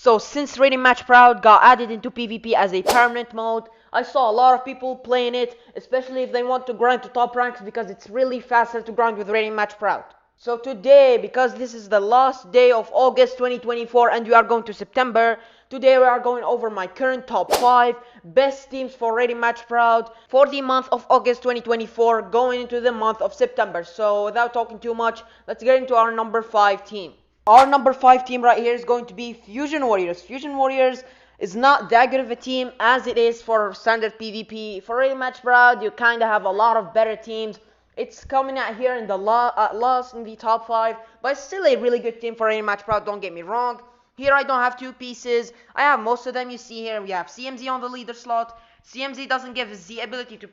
So since Rating Match Proud got added into PvP as a permanent mode, I saw a lot of people playing it, especially if they want to grind to top ranks because it's really faster to grind with Rating Match Proud. So today, because this is the last day of August 2024 and we are going to September, today we are going over my current top 5 best teams for Rating Match Proud for the month of August 2024 going into the month of September. So without talking too much, let's get into our number 5 team. Our number 5 team right here is going to be Fusion Warriors. Fusion Warriors is not that good of a team as it is for standard PvP. For Rating Match Proud, you kind of have a lot of better teams. It's coming out here in the last in the top 5, but it's still a really good team for Rating Match Proud, don't get me wrong. Here I don't have 2 pieces. I have most of them you see here. We have CMZ on the leader slot. CMZ doesn't give the ability to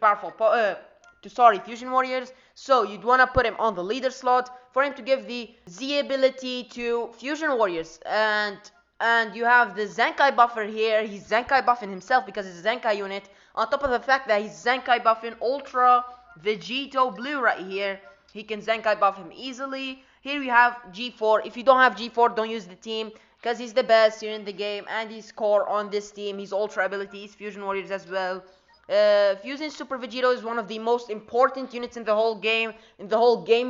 Fusion Warriors, so you'd want to put him on the leader slot for him to give the Z ability to Fusion Warriors. And you have the Zenkai buffer here. He's Zenkai buffing himself because it's a Zenkai unit, on top of the fact that he's Zenkai buffing Ultra Vegito Blue right here. He can Zenkai buff him easily. Here we have G4. If you don't have G4, don't use the team because he's the best here in the game and he's core on this team. His Ultra abilities, Fusion Warriors as well. Fusing Super Vegito is one of the most important units in the whole game,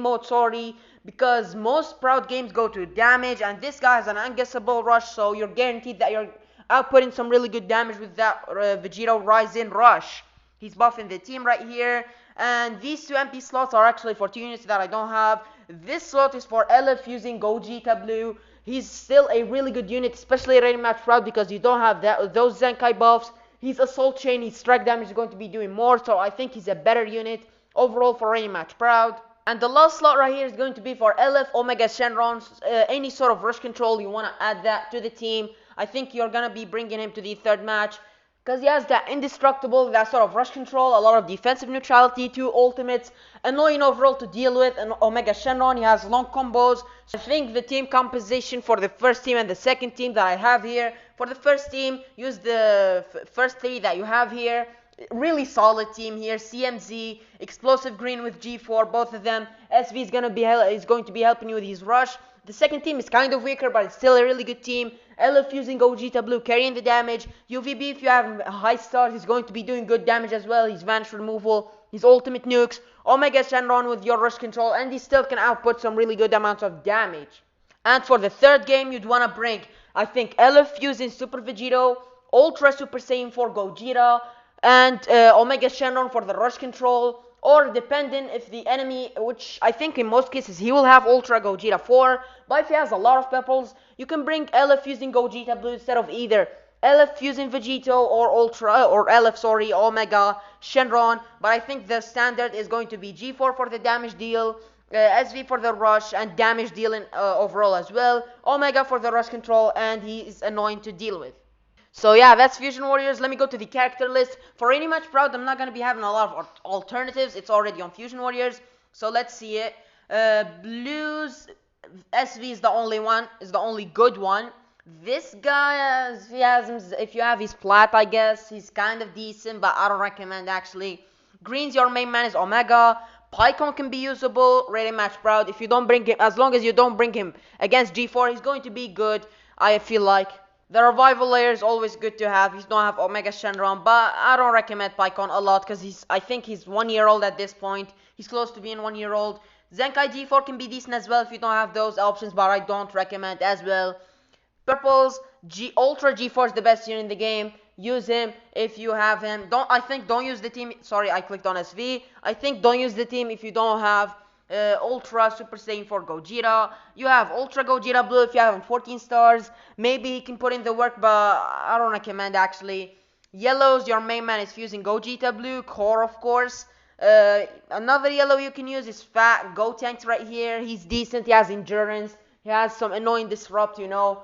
mode, because most Proud games go to damage, and this guy has an unguessable rush, so you're guaranteed that you're outputting some really good damage with that Vegito Rise-In rush. He's buffing the team right here, and these 2 MP slots are actually for 2 units that I don't have. This slot is for LF fusing Gogeta Blue. He's still a really good unit, especially Rating Match Proud, because you don't have those Zenkai buffs. His Assault Chain, his strike damage is going to be doing more, so I think he's a better unit overall for Rating Match Proud. And the last slot right here is going to be for LF Omega Shenron. Any sort of rush control, you want to add that to the team. I think you're going to be bringing him to the 3rd match, because he has that indestructible, that sort of rush control, a lot of defensive neutrality, 2 ultimates, annoying overall to deal with, and Omega Shenron, he has long combos. So I think the team composition for the first team and the second team that I have here, for the first team, use the first 3 that you have here. Really solid team here. CMZ, Explosive Green with G4, both of them. SV is going to be helping you with his rush. The second team is kind of weaker, but it's still a really good team. LF using Gogeta Blue, carrying the damage. UVB, if you have high stars, he's going to be doing good damage as well. His Vanish removal, his ultimate nukes. Omega Shenron with your rush control, and he still can output some really good amounts of damage. And for the third game, you'd want to bring, I think, LF using Super Vegito, Ultra Super Saiyan 4 Gogeta, and Omega Shenron for the rush control. Or depending if the enemy, which I think in most cases he will have Ultra Gogeta 4, but if he has a lot of purples, you can bring LF using Gogeta Blue instead of either LF using Vegito or Omega Shenron. But I think the standard is going to be G4 for the damage deal, SV for the rush and damage dealing overall as well, Omega for the rush control, and he is annoying to deal with. So yeah, that's Fusion Warriors. Let me go to the character list. For Rating Match Proud, I'm not going to be having a lot of alternatives. It's already on Fusion Warriors. So let's see it. Blues, SV is the only good one. This guy, if you have his plat, I guess, he's kind of decent, but I don't recommend actually. Green's your main man is Omega. Pycon can be usable, Rating Match Proud. If you don't bring him, as long as you don't bring him against G4, he's going to be good, I feel like. The revival layer is always good to have. He's don't have Omega Shenron, but I don't recommend Pycon a lot because I think he's 1 year old at this point. He's close to being 1 year old. Zenkai G4 can be decent as well if you don't have those options, but I don't recommend as well. Purples, Ultra G4 is the best unit in the game. Use him if you have him. Don't use the team. Sorry, I clicked on SV. I think don't use the team if you don't have Ultra Super Saiyan 4 Gogeta. You have Ultra Gogeta Blue if you have him 14 stars. Maybe he can put in the work, but I don't recommend actually. Yellows, your main man is fusing Gogeta Blue, core of course. Another yellow you can use is Fat Gotenks right here. He's decent, he has endurance, he has some annoying disrupt, you know.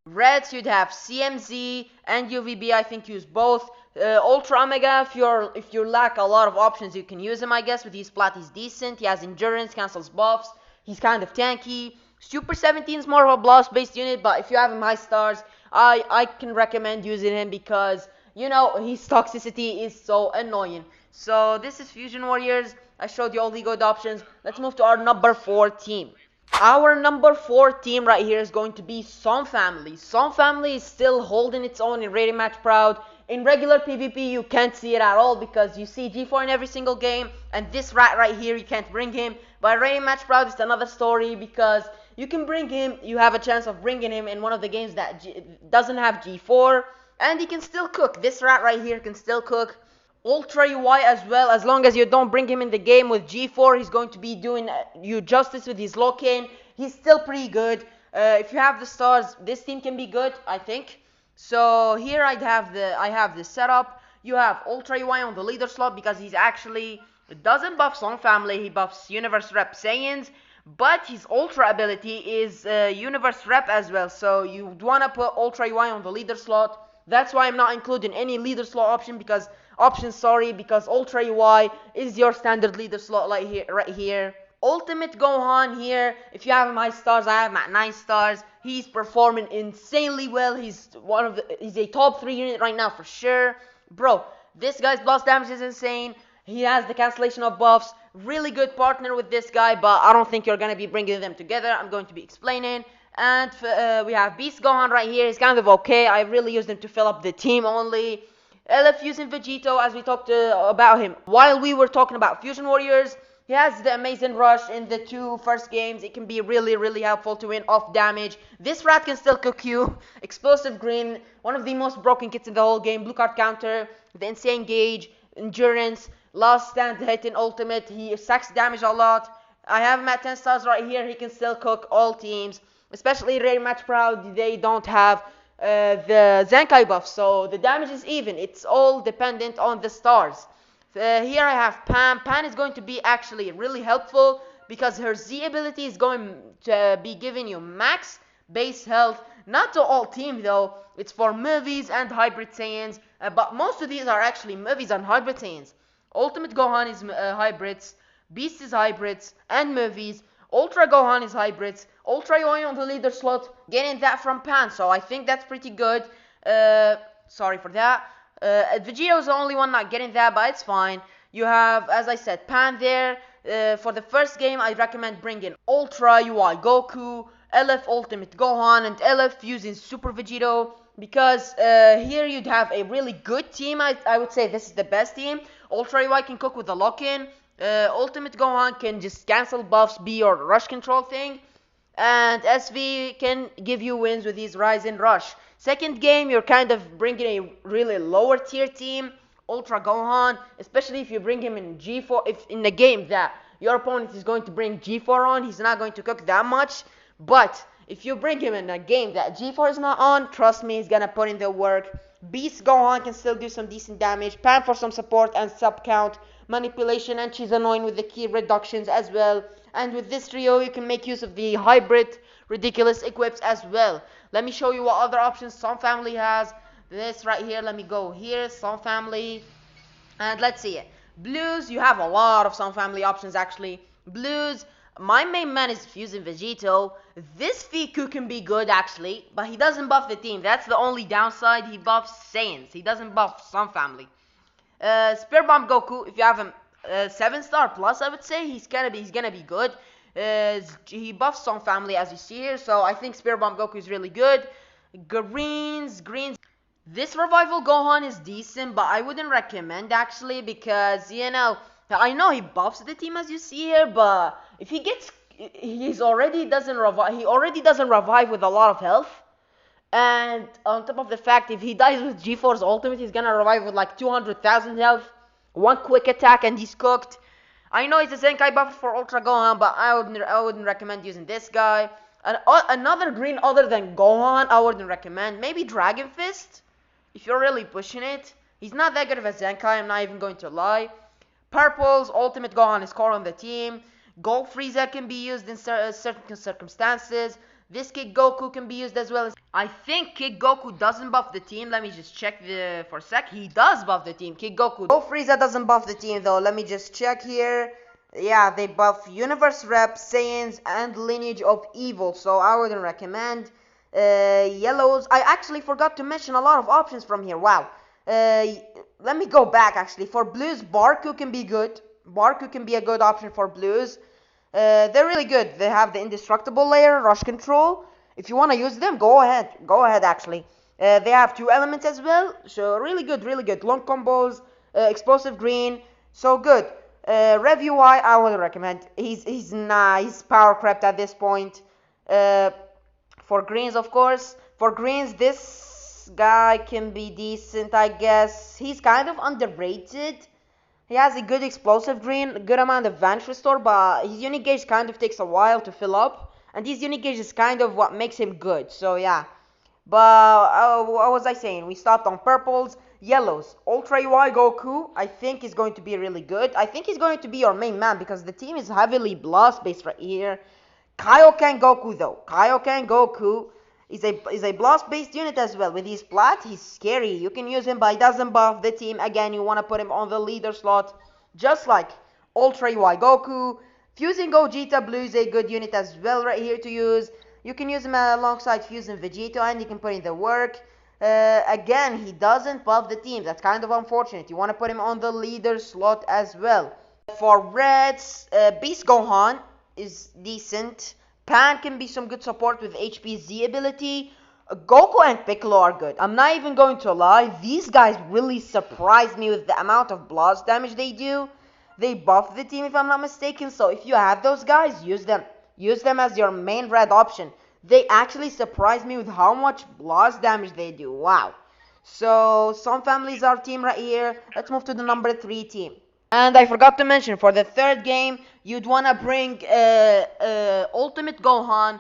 Reds, you'd have CMZ and UVB, I think use both. Ultra Omega, if you lack a lot of options, you can use him, I guess. With his plat, he's decent. He has endurance, cancels buffs. He's kind of tanky. Super 17 is more of a blast-based unit, but if you have him high stars, I can recommend using him because, you know, his toxicity is so annoying. So this is Fusion Warriors. I showed you all the good options. Let's move to our number 4 team. Our number 4 team right here is going to be Som Family. Som Family is still holding its own in Rated Match Proud. In regular PvP, you can't see it at all because you see G4 in every single game, and this rat right here, you can't bring him. But Rated Match Proud is another story because you can bring him, you have a chance of bringing him in one of the games that doesn't have G4, and he can still cook. This rat right here can still cook. Ultra UI as well, as long as you don't bring him in the game with G4, he's going to be doing you justice with his lock-in. He's still pretty good. If you have the stars, this team can be good, I think. So here I have the setup. You have Ultra UI on the leader slot because he's actually doesn't buff Song Family, he buffs Universe Rep Saiyans, but his Ultra ability is Universe Rep as well. So you wanna put Ultra UI on the leader slot. That's why I'm not including any leader slot option because Ultra UI is your standard leader slot right here. Ultimate Gohan here, if you have him high stars, I have him at 9 stars. He's performing insanely well. He's a top 3 unit right now for sure. Bro, this guy's blast damage is insane. He has the cancellation of buffs. Really good partner with this guy, but I don't think you're going to be bringing them together. I'm going to be explaining. And we have Beast Gohan right here. He's kind of okay. I really used him to fill up the team only. LF using Vegito as we talked about him. While we were talking about Fusion Warriors, he has the amazing rush in the 2 first games. It can be really helpful to win off damage. This rat can still cook you. Explosive Green, one of the most broken kits in the whole game. Blue card counter, the insane gauge, endurance, last stand hit in ultimate. He sacks damage a lot. I have him at 10 stars right here. He can still cook all teams. Especially Rare Match Proud, they don't have the Zenkai buff, so the damage is even. It's all dependent on the stars. Here I have Pan. Pan is going to be actually really helpful because her Z ability is going to be giving you max base health. Not to all team though, it's for movies and hybrid Saiyans, but most of these are actually movies and hybrid Saiyans. Ultimate Gohan is hybrids, Beast is hybrids and movies. Ultra Gohan is hybrids. Ultra UI on the leader slot, getting that from Pan, so I think that's pretty good. Sorry for that. Vegito is the only one not getting that, but it's fine. You have, as I said, Pan there. For the first game, I recommend bringing Ultra UI Goku, LF Ultimate Gohan, and LF using Super Vegito, because here you'd have a really good team. I would say this is the best team. Ultra UI can cook with the lock-in. Ultimate Gohan can just cancel buffs, be your rush control thing, and SV can give you wins with his Rise and Rush. Second game, you're kind of bringing a really lower tier team, Ultra Gohan, especially if you bring him in G4, if in the game that your opponent is going to bring G4 on, he's not going to cook that much, but if you bring him in a game that G4 is not on, trust me, he's gonna put in the work. Beast Gohan can still do some decent damage, Pan for some support and sub count, manipulation, and she's annoying with the key reductions as well. And with this trio, you can make use of the hybrid ridiculous equips as well. Let me show you what other options Som Family has. This right here, let me go here, Som Family, and let's see it. Blues, you have a lot of Som Family options actually. Blues, my main man is Fusing Vegito. This Fiku can be good actually, but he doesn't buff the team. That's the only downside. He buffs Saiyans. He doesn't buff Som Family. Spear Bomb Goku, if you have him 7-star plus, I would say he's gonna be good. He buffs Som Family as you see here, so I think Spear Bomb Goku is really good. Greens. This Revival Gohan is decent, but I wouldn't recommend actually because I know he buffs the team as you see here, but if he already doesn't revive with a lot of health. And on top of the fact, if he dies with G4's ultimate, he's gonna revive with like 200,000 health. One quick attack and he's cooked. I know he's a Zenkai buff for Ultra Gohan, but I wouldn't recommend using this guy. Another green other than Gohan, I wouldn't recommend. Maybe Dragon Fist, if you're really pushing it. He's not that good of a Zenkai, I'm not even going to lie. Purple's Ultimate Gohan is core on the team. Gold Frieza can be used in certain circumstances. This Kid Goku can be used as well. I think Kid Goku doesn't buff the team. Let me just check for a sec. He does buff the team. Kid Goku. Gold Frieza doesn't buff the team though. Let me just check here. Yeah, they buff Universe Rep, Saiyans, and Lineage of Evil. So I wouldn't recommend. Yellows. I actually forgot to mention a lot of options from here. Wow. Let me go back actually. For blues, Barku can be good. Barku can be a good option for blues. They're really good. They have the indestructible layer, rush control. If you want to use them, go ahead. Go ahead, actually. They have 2 elements as well. So really good, really good. Long combos, explosive green. So good. Rev UI, I would recommend. He's nice, power crept at this point. For greens, of course. For greens, this guy can be decent, I guess. He's kind of underrated. He has a good explosive green, a good amount of vanish restore, but his unique gauge kind of takes a while to fill up. And his unique gauge is kind of what makes him good. So yeah. But what was I saying? We stopped on purples, yellows. Ultra UI Goku, I think is going to be really good. I think he's going to be your main man because the team is heavily blast based right here. Kaioken Goku though. Kaioken Goku is a blast based unit as well. With his plat, he's scary. You can use him, but he doesn't buff the team. Again, you want to put him on the leader slot. Just like Ultra UI Goku. Fusing Gogeta Blue is a good unit as well right here to use. You can use him alongside Fusing Vegeta and you can put in the work. Again, he doesn't buff the team. That's kind of unfortunate. You want to put him on the leader slot as well. For Reds, Beast Gohan is decent. Pan can be some good support with HPZ ability. Goku and Piccolo are good. I'm not even going to lie. These guys really surprised me with the amount of blast damage they do. They buff the team if I'm not mistaken. So if you have those guys, use them. Use them as your main red option. They actually surprised me with how much blast damage they do. Wow. So some families are team right here. Let's move to the number 3 team. And I forgot to mention, for the third game, you'd want to bring Ultimate Gohan,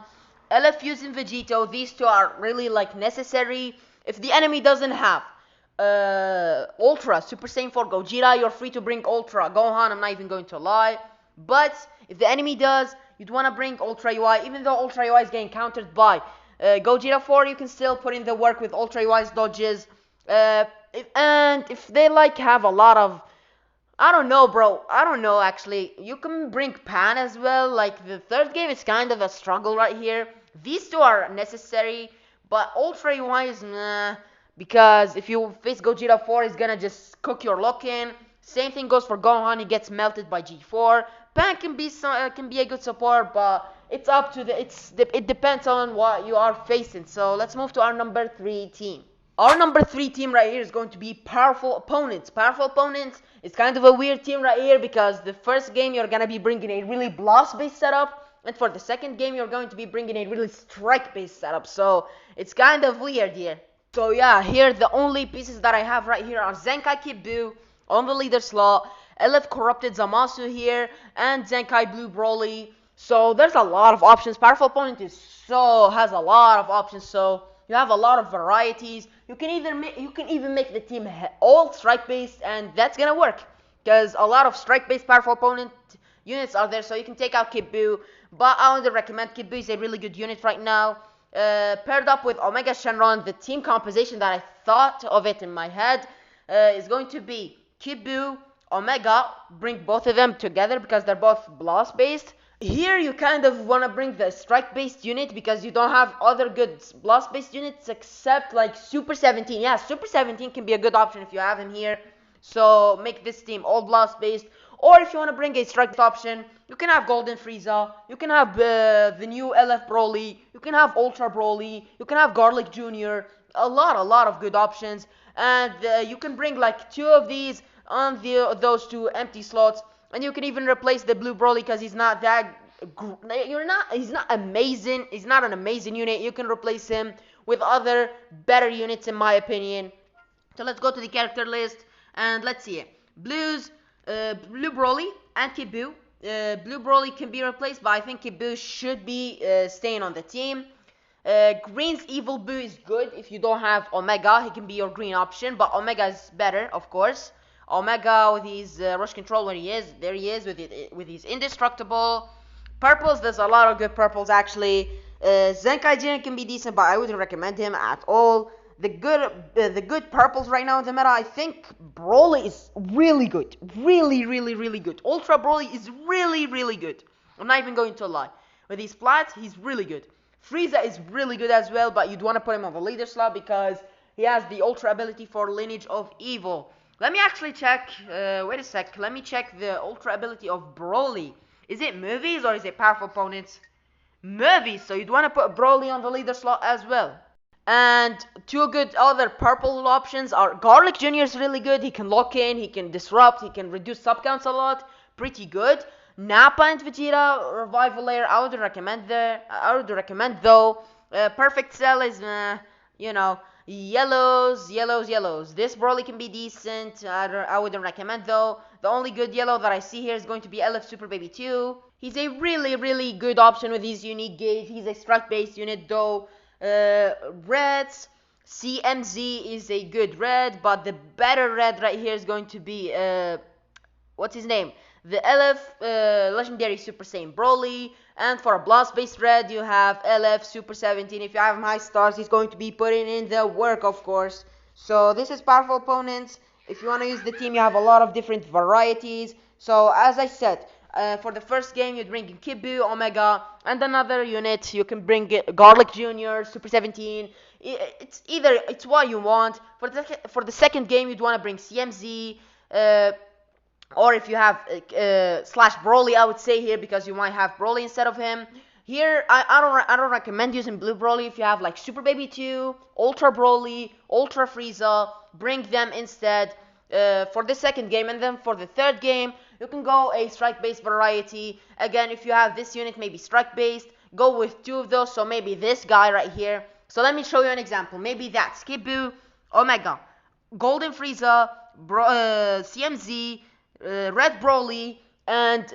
LF Fusing Vegito. These two are really like necessary. If the enemy doesn't have Ultra, Super Saiyan 4 Gogeta, you're free to bring Ultra Gohan, I'm not even going to lie. But if the enemy does, you'd want to bring Ultra UI. Even though Ultra UI is getting countered by Gogeta 4, you can still put in the work with Ultra UI's dodges. And if they like have a lot of, I don't know, bro. I don't know, actually. You can bring Pan as well. Like, the third game is kind of a struggle right here. These two are necessary, but Ultra UI is meh. Because if you face Gogeta 4, he's gonna just cook your lock-in. Same thing goes for Gohan. He gets melted by G4. Pan can be a good support, but it's up to it depends on what you are facing. So let's move to our number 3 team. Our number 3 team right here is going to be Powerful Opponents. Powerful Opponents is kind of a weird team right here because the first game you're going to be bringing a really blast-based setup. And for the second game you're going to be bringing a really strike-based setup. So it's kind of weird here. So yeah, here the only pieces that I have right here are Zenkai Kid Buu on the leader slot, LF Corrupted Zamasu here, and Zenkai Blue Broly. So there's a lot of options. Powerful Opponent has a lot of options. So you have a lot of varieties. You can even make the team all strike based, and that's gonna work because a lot of strike based powerful opponent units are there. So you can take out Kid Buu, but I would recommend Kid Buu is a really good unit right now. Paired up with Omega Shenron, the team composition that I thought of it in my head is going to be Kid Buu, Omega. Bring both of them together because they're both blast based. Here you kind of want to bring the strike-based unit because you don't have other good blast-based units except like Super 17. Yeah, Super 17 can be a good option if you have him here. So make this team all blast-based. Or if you want to bring a strike option, you can have Golden Frieza. You can have the new LF Broly. You can have Ultra Broly. You can have Garlic Jr. A lot of good options. And you can bring like 2 of these on those 2 empty slots. And you can even replace the Blue Broly because he's not that. He's not amazing. He's not an amazing unit. You can replace him with other better units, in my opinion. So let's go to the character list and let's see it. Blue Broly and Kid Buu. Blue Broly can be replaced, but I think Kid Buu should be staying on the team. Green's Evil Buu is good if you don't have Omega. He can be your green option, but Omega is better, of course. Omega with his rush control there he is with his indestructible. Purples, there's a lot of good purples actually. Zenkai Jin can be decent, but I wouldn't recommend him at all. The good purples right now in the meta, I think Broly is really good. Really good. Ultra Broly is really good. I'm not even going to lie. With his flats, he's really good. Frieza is really good as well, but you'd want to put him on the leader slot because he has the Ultra ability for Lineage of Evil. Let me actually check, wait a sec, let me check the Ultra ability of Broly. Is it movies or is it powerful opponents? Movies, so you'd want to put Broly on the leader slot as well. And two good other purple options are Garlic Jr. is really good. He can lock in, he can disrupt, he can reduce sub counts a lot. Pretty good. Nappa and Vegeta Revival Layer, I would recommend there. I would recommend though. Perfect Cell is, you know, yellows. This Broly can be decent. I wouldn't recommend though. The only good yellow that I see here is going to be LF Super Baby 2. He's a really good option with his unique gauge. He's a strike based unit though. Reds, CMZ is a good red, but the better red right here is going to be what's his name? The LF Legendary Super Saiyan Broly. And for a blast based red, you have LF Super 17. If you have him high stars, he's going to be putting in the work, of course. So this is powerful opponents. If you want to use the team, you have a lot of different varieties. So as I said, for the first game, you'd bring in Kibu, Omega, and another unit. You can bring Garlic Jr., Super 17. It's what you want. For the second game, you'd want to bring CMZ, or if you have slash Broly, I would say here, because you might have Broly instead of him. Here, I don't recommend using Blue Broly. If you have like Super Baby 2, Ultra Broly, Ultra Frieza, bring them instead for the second game. And then for the third game, you can go a strike-based variety. Again, if you have this unit, maybe strike-based, go with two of those. So maybe this guy right here. So let me show you an example. Maybe that's Kibu, Omega, Golden Frieza, CMZ, Red Broly, and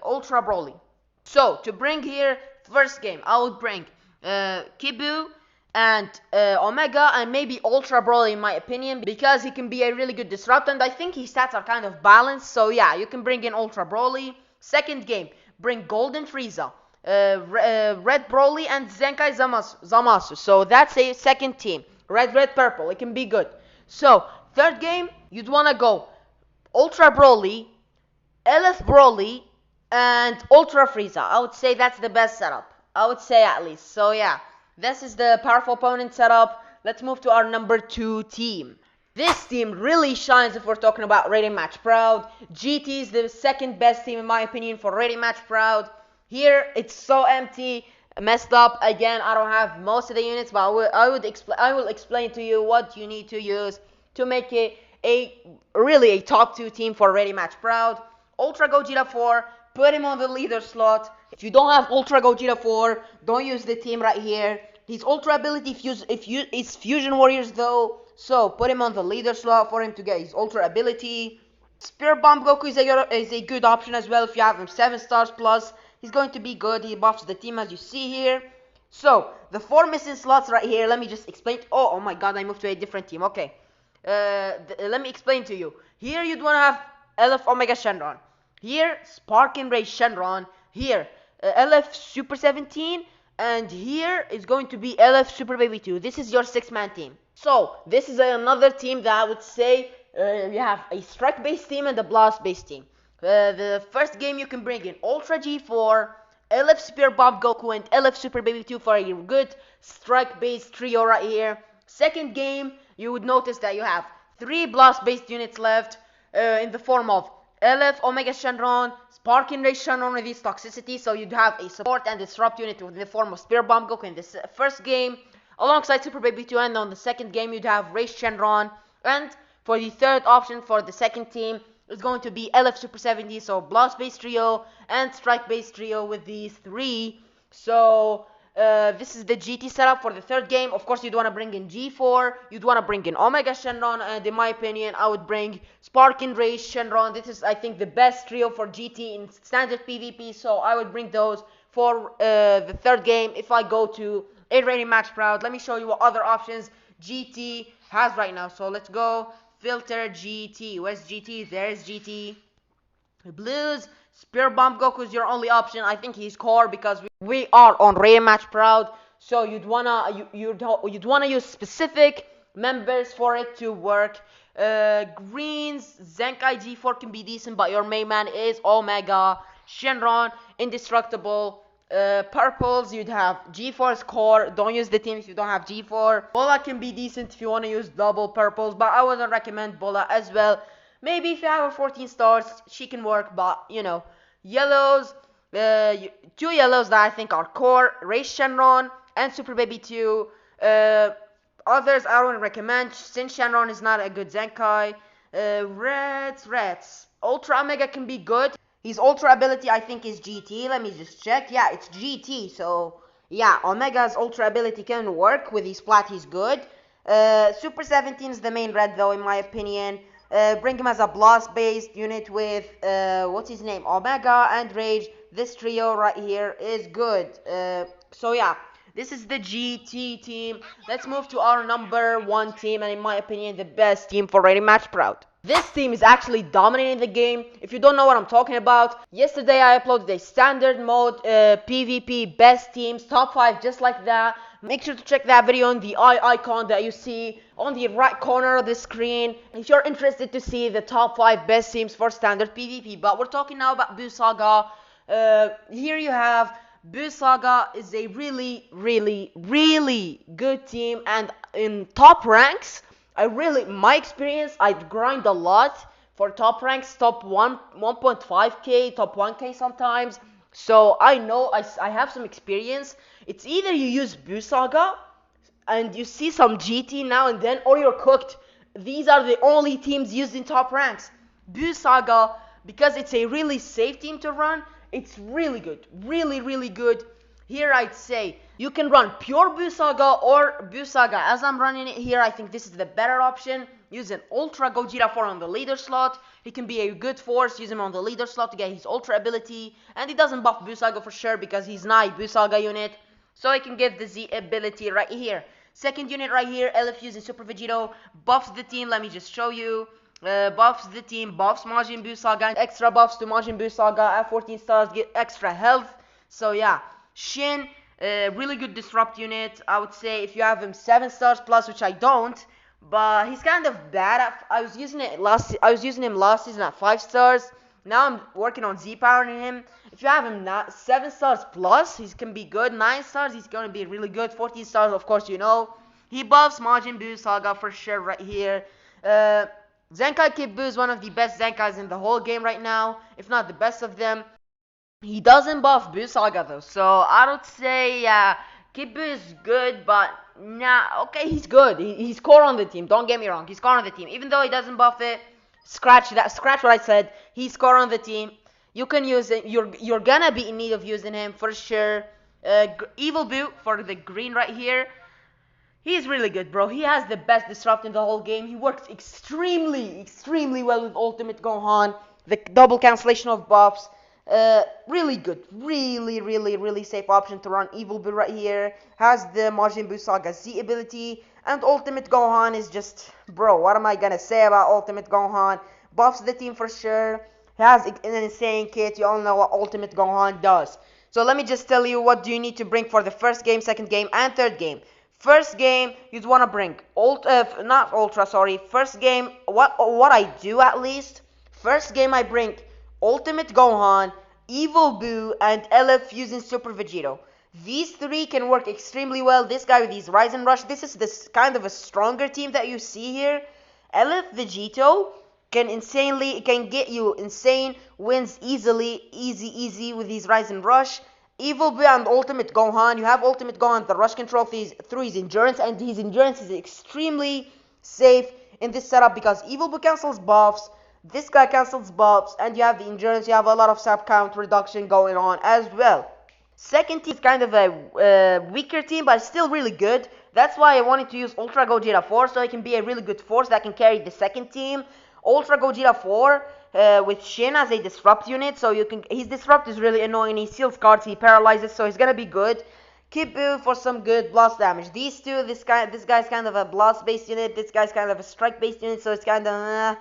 Ultra Broly. So to bring here first game, I would bring Kibu and Omega and maybe Ultra Broly in my opinion, because he can be a really good disrupt, and I think his stats are kind of balanced. So yeah, you can bring in Ultra Broly. Second game, bring Golden Frieza, Red Broly, and Zenkai Zamasu. So that's a second team. Red, purple. It can be good. So third game, you'd want to go Ultra Broly, LF Broly, and Ultra Frieza. I would say that's the best setup. I would say at least. So yeah, this is the powerful opponent setup. Let's move to our number 2 team. This team really shines if we're talking about Rating Match Proud. GT is the second best team in my opinion for Rating Match Proud. Here it's so empty, messed up. Again, I don't have most of the units, but I will explain to you what you need to use to make it really a top 2 team for Rating Match Proud. Ultra Gogeta 4, put him on the leader slot. If you don't have Ultra Gogeta 4, don't use the team right here. His Ultra ability is Fusion Warriors though, so put him on the leader slot for him to get his Ultra ability. Spirit Bomb Goku is a good option as well. If you have him 7 stars plus, he's going to be good. He buffs the team as you see here. So the 4 missing slots right here, let me just explain. Oh my god, I moved to a different team. Okay, let me explain to you. Here you'd want to have LF Omega Shenron. Here, Spark and Ray Shenron. Here, LF Super 17. And here is going to be LF Super Baby 2. This is your 6-man team. So, this is another team that I would say you have a strike-based team and a blast-based team. The first game you can bring in Ultra G4, LF Spirit Bomb Goku, and LF Super Baby 2 for a good strike-based trio right here. Second game, you would notice that you have 3 blast-based units left in the form of LF Omega Shenron, Spark and Ray Shenron with his toxicity, so you'd have a support and disrupt unit in the form of Spirit Bomb Goku in this first game, alongside Super Baby 2, and on the second game you'd have Ray Shenron, and for the third option for the second team is going to be LF Super 70, so blast-based trio and strike-based trio with these 3. So this is the GT setup for the third game. Of course, you'd want to bring in G4, you'd want to bring in Omega Shenron, and in my opinion, I would bring Spark and Ray Shenron. This is, I think, the best trio for GT in standard PvP, so I would bring those for the third game if I go to a Rating Match Proud. Let me show you what other options GT has right now. So let's go filter GT. Where's GT? There's GT. Blues. Spirit Bomb Goku is your only option. I think he's core because we are on Rating Match Proud, so you'd wanna use specific members for it to work. Greens, Zenkai G4 can be decent, but your main man is Omega Shenron, indestructible. Purples, you'd have G4's core. Don't use the team if you don't have G4. Bola can be decent if you want to use double purples, but I wouldn't recommend Bola as well. Maybe if you have her 14 stars, she can work, but you know, Yellows, two yellows that I think are core, Race Shenron and Super Baby 2. Others I don't recommend, since Shenron is not a good Zenkai. Reds. Ultra Omega can be good. His Ultra ability I think is GT. Let me just check. Yeah, it's GT. So yeah, Omega's Ultra ability can work. With his flat, he's good. Super 17 is the main red though, in my opinion. Bring him as a blast-based unit with, what's his name? Omega and Rage. This trio right here is good. So yeah, this is the GT team. Let's move to our number 1 team, and in my opinion, the best team for Ready Match Proud. This team is actually dominating the game. If you don't know what I'm talking about, yesterday I uploaded a standard mode PvP best teams, top 5, just like that. Make sure to check that video on the eye icon that you see on the right corner of the screen if you're interested to see the top 5 best teams for standard PvP. But we're talking now about Buu Saga. Here you have Buu Saga is a really good team, and in top ranks, my experience, I grind a lot for top ranks, top 1.5k, top 1k sometimes. So I know I have some experience. It's either you use Buu Saga and you see some GT now and then, or you're cooked. These are the only teams used in top ranks. Buu Saga, because it's a really safe team to run, it's really good. Really good. Here I'd say you can run pure Buu Saga or Buu Saga as I'm running it here. I think this is the better option. Use an Ultra Gogeta 4 on the leader slot. He can be a good force. Use him on the leader slot to get his Ultra ability. And he doesn't buff Buu Saga for sure because he's not a Buu Saga unit. So he can give the Z ability right here. Second unit right here, LF using Super Vegito. Buffs the team. Let me just show you. Buffs the team. Buffs Majin Buu Saga. And extra buffs to Majin Buu Saga at 14 stars. Get extra health. So yeah. Shin, really good disrupt unit. I would say if you have him 7 stars plus, which I don't, but he's kind of bad. I was using him last season at 5 stars. Now I'm working on Z powering him. If you have him not 7 stars plus, he can be good. 9 stars, he's going to be really good. 14 stars, of course, you know. He buffs Majin Buu Saga for sure right here. Zenkai Kid Buu is one of the best Zenkais in the whole game right now, if not the best of them. He doesn't buff Buu Saga though, so I would say Kid Buu is good, but nah, okay, he's good. He's core on the team. Don't get me wrong, he's core on the team. Even though he doesn't buff it, scratch what I said. He's core on the team. You can use it. You're gonna be in need of using him for sure. Evil Buu for the green right here. He's really good, bro. He has the best disrupt in the whole game. He works extremely well with Ultimate Gohan. The double cancellation of buffs. Really good, really safe option to run Evil Buu right here. Has the Majin Buu Saga Z ability, and Ultimate Gohan is just, bro, what am I gonna say about Ultimate Gohan? Buffs the team for sure. Has an insane kit. You all know what Ultimate Gohan does. So let me just tell you what do you need to bring for the first game, second game, and third game. First game, you'd want to bring First game, what I do at least. First game I bring Ultimate Gohan, Evil Buu, and LF using Super Vegito. These 3 can work extremely well. This guy with his Rise and Rush, this is this kind of a stronger team that you see here. LF Vegito can get you insane wins easy with his Rise and Rush. Evil Buu and Ultimate Gohan. You have Ultimate Gohan, the rush control through his endurance, and his endurance is extremely safe in this setup because Evil Buu cancels buffs. This guy cancels buffs, and you have the endurance. You have a lot of sap count reduction going on as well. Second team is kind of a weaker team, but still really good. That's why I wanted to use Ultra Gogeta 4, so he can be a really good force that can carry the second team. Ultra Gogeta 4 with Shin as a disrupt unit, so his disrupt is really annoying. He seals cards, he paralyzes, so he's gonna be good. Kid Buu for some good blast damage. These two, this guy's kind of a blast based unit. This guy's kind of a strike based unit, so it's kind of.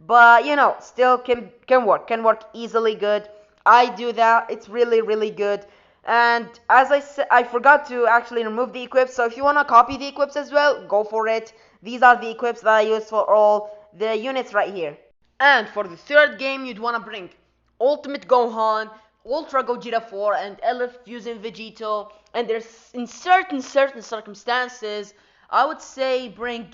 But you know, still can work easily good. I do that. It's really good. And as I said, I forgot to actually remove the equips. So if you wanna copy the equips as well, go for it. These are the equips that I use for all the units right here. And for the third game, you'd wanna bring Ultimate Gohan, Ultra Gogeta 4, and LF using Vegito. And there's in certain circumstances, I would say bring.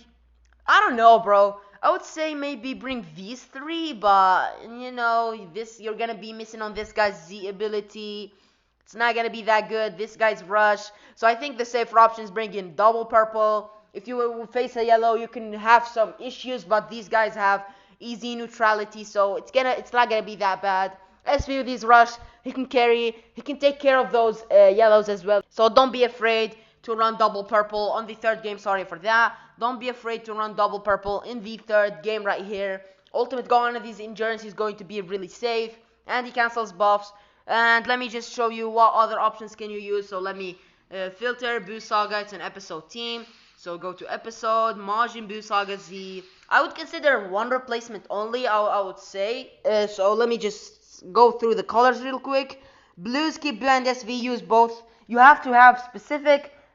I don't know, bro. I would say maybe bring these three, but you know, this you're gonna be missing on this guy's Z ability. It's not gonna be that good. This guy's rush. So I think the safer option is bring in double purple. If you will face a yellow, you can have some issues, but these guys have easy neutrality, so it's not gonna be that bad. As for these rush, he can take care of those yellows as well. So don't be afraid to run double purple on the third game. Sorry for that. Don't be afraid to run double purple in the third game right here. Ultimate go on these endurance is going to be really safe, and he cancels buffs. And let me just show you what other options can you use. So let me filter Boo Saga. It's an episode team. So go to episode, Majin Buu Saga Z. I would consider one replacement only, I would say. So let me just go through the colors real quick. Blues, Kid Buu, and SV use both. You have to have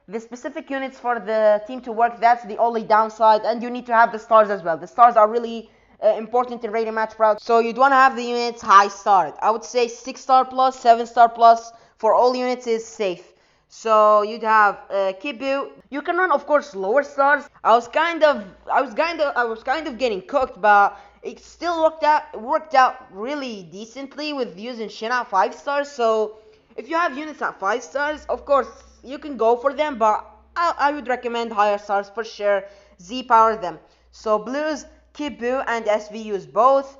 the specific units for the team to work. That's the only downside. And you need to have the stars as well. The stars are really important in rating match proud. So you'd want to have the units high starred. I would say 6 star plus, 7 star plus for all units is safe. So you'd have Kibu. You can run, of course, lower stars. I was kind of getting cooked, but it still worked out really decently with using Shin at 5 stars. So if you have units at 5 stars, of course you can go for them, but I would recommend higher stars for sure. Z power them. So blues, Kibu and SV use both.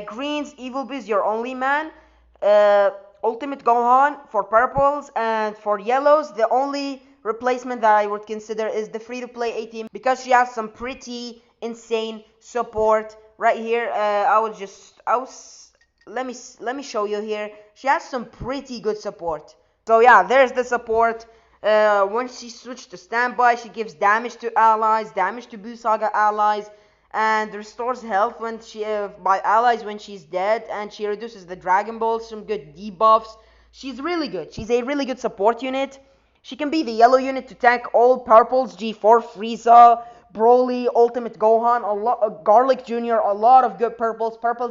Greens, Evil Bee is your only man. Ultimate Gohan for purples, and for yellows the only replacement that I would consider is the free-to-play A-team, because she has some pretty insane support right here. Let me show you here. She has some pretty good support. So yeah, there's the support. When she switched to standby, she gives damage to allies, damage to Buu Saga allies, and restores health when by allies when she's dead, and she reduces the Dragon Balls, some good debuffs. She's really good. She's a really good support unit. She can be the yellow unit to tank all purples, G4, Frieza, Broly, Ultimate Gohan, Garlic Jr., a lot of good purples. Purple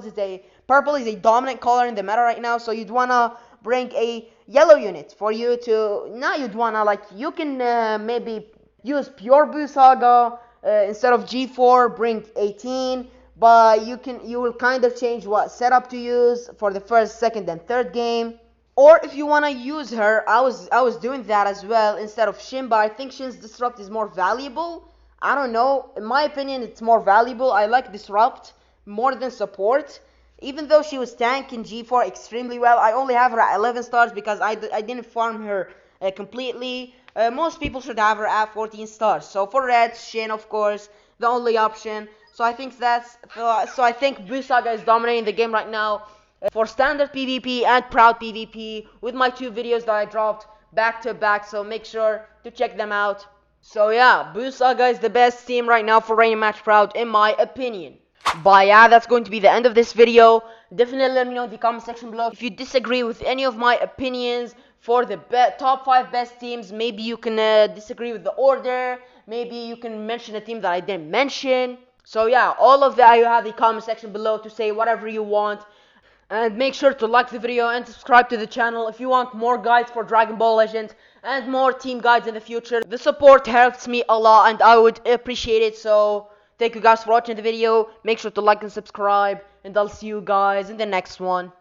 is a dominant color in the meta right now, so you'd wanna bring a yellow unit for you to. Now you'd wanna you can maybe use pure Buu Saga. Instead of G4, bring 18, but you will kind of change what setup to use for the first, second, and third game. Or if you want to use her, I was doing that as well instead of Shin, but I think Shin's Disrupt is more valuable. I don't know, in my opinion it's more valuable. I like Disrupt more than support. Even though she was tanking G4 extremely well, I only have her at 11 stars because I didn't farm her completely. Most people should have her at 14 stars. So for red, Shin, of course, the only option. So I think Buu Saga is dominating the game right now for standard PvP and proud PvP with my 2 videos that I dropped back to back. So make sure to check them out. So yeah, Buu Saga is the best team right now for Rain Match Proud in my opinion. But yeah, that's going to be the end of this video. Definitely let me know in the comment section below if you disagree with any of my opinions for the top 5 best teams. Maybe you can disagree with the order. Maybe you can mention a team that I didn't mention. So yeah, all of that you have in the comment section below to say whatever you want. And make sure to like the video and subscribe to the channel if you want more guides for Dragon Ball Legends and more team guides in the future. The support helps me a lot and I would appreciate it. So thank you guys for watching the video. Make sure to like and subscribe, and I'll see you guys in the next one.